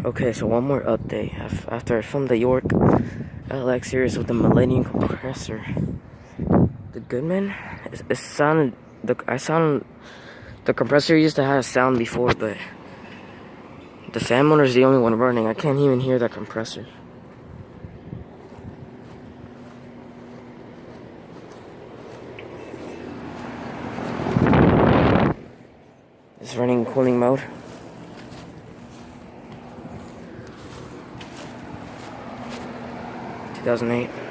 Okay, so one more update. After I filmed the York LX series with the Millennium compressor, the Goodman, it sounded the compressor used to have a sound before, but the fan motor is the only one running. I can't even hear that compressor. It's running cooling mode. (2008)